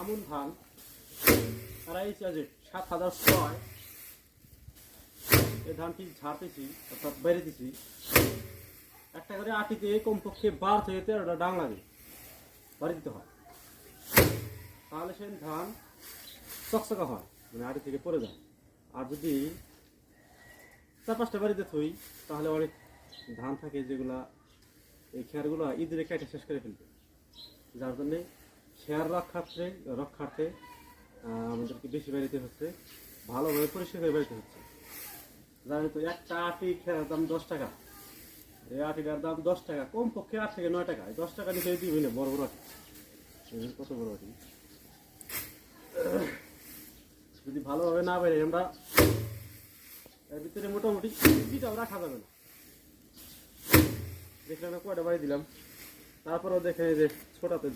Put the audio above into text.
আমন ধান আর এই যে 7006 এই ধানটি ঝাড়তেছি অর্থাৎ বাইরে দিছি একটা করে আটিতে কমপক্ষে 12 থেকে 13টা ডাং লাগে বাড়ি দিতে হয়, তাহলে সেই ধান চকচকা হয়, মানে আটি থেকে পড়ে যায়। আর যদি 4-5টা বাড়িতে থই তাহলে অনেক ধান থাকে যেগুলা এই খেয়ারগুলো ইঁদুরে কেটে শেষ করে ফেলবে, যার জন্যে খেয়ার রক্ষার্থে আমাদেরকে বেশি বাড়িতে হচ্ছে, ভালোভাবে পরিষ্কার করে বাড়িতে হচ্ছে। জানি তো একটা আটি খেয়ার দাম 10 টাকা, এই আটিটার দাম 10 টাকা, কমপক্ষে 8 থেকে 9 টাকা, 10 টাকা নিচে দিবই না। বড় বড় আটি, কত বড় আটি, যদি ভালোভাবে না বেড়ে আমরা এর ভিতরে মোটামুটি চিটাও রাখা যাবে না। দেখলাম কয়টা বাড়ি দিলাম, তারপরেও দেখে যে ছোটাতে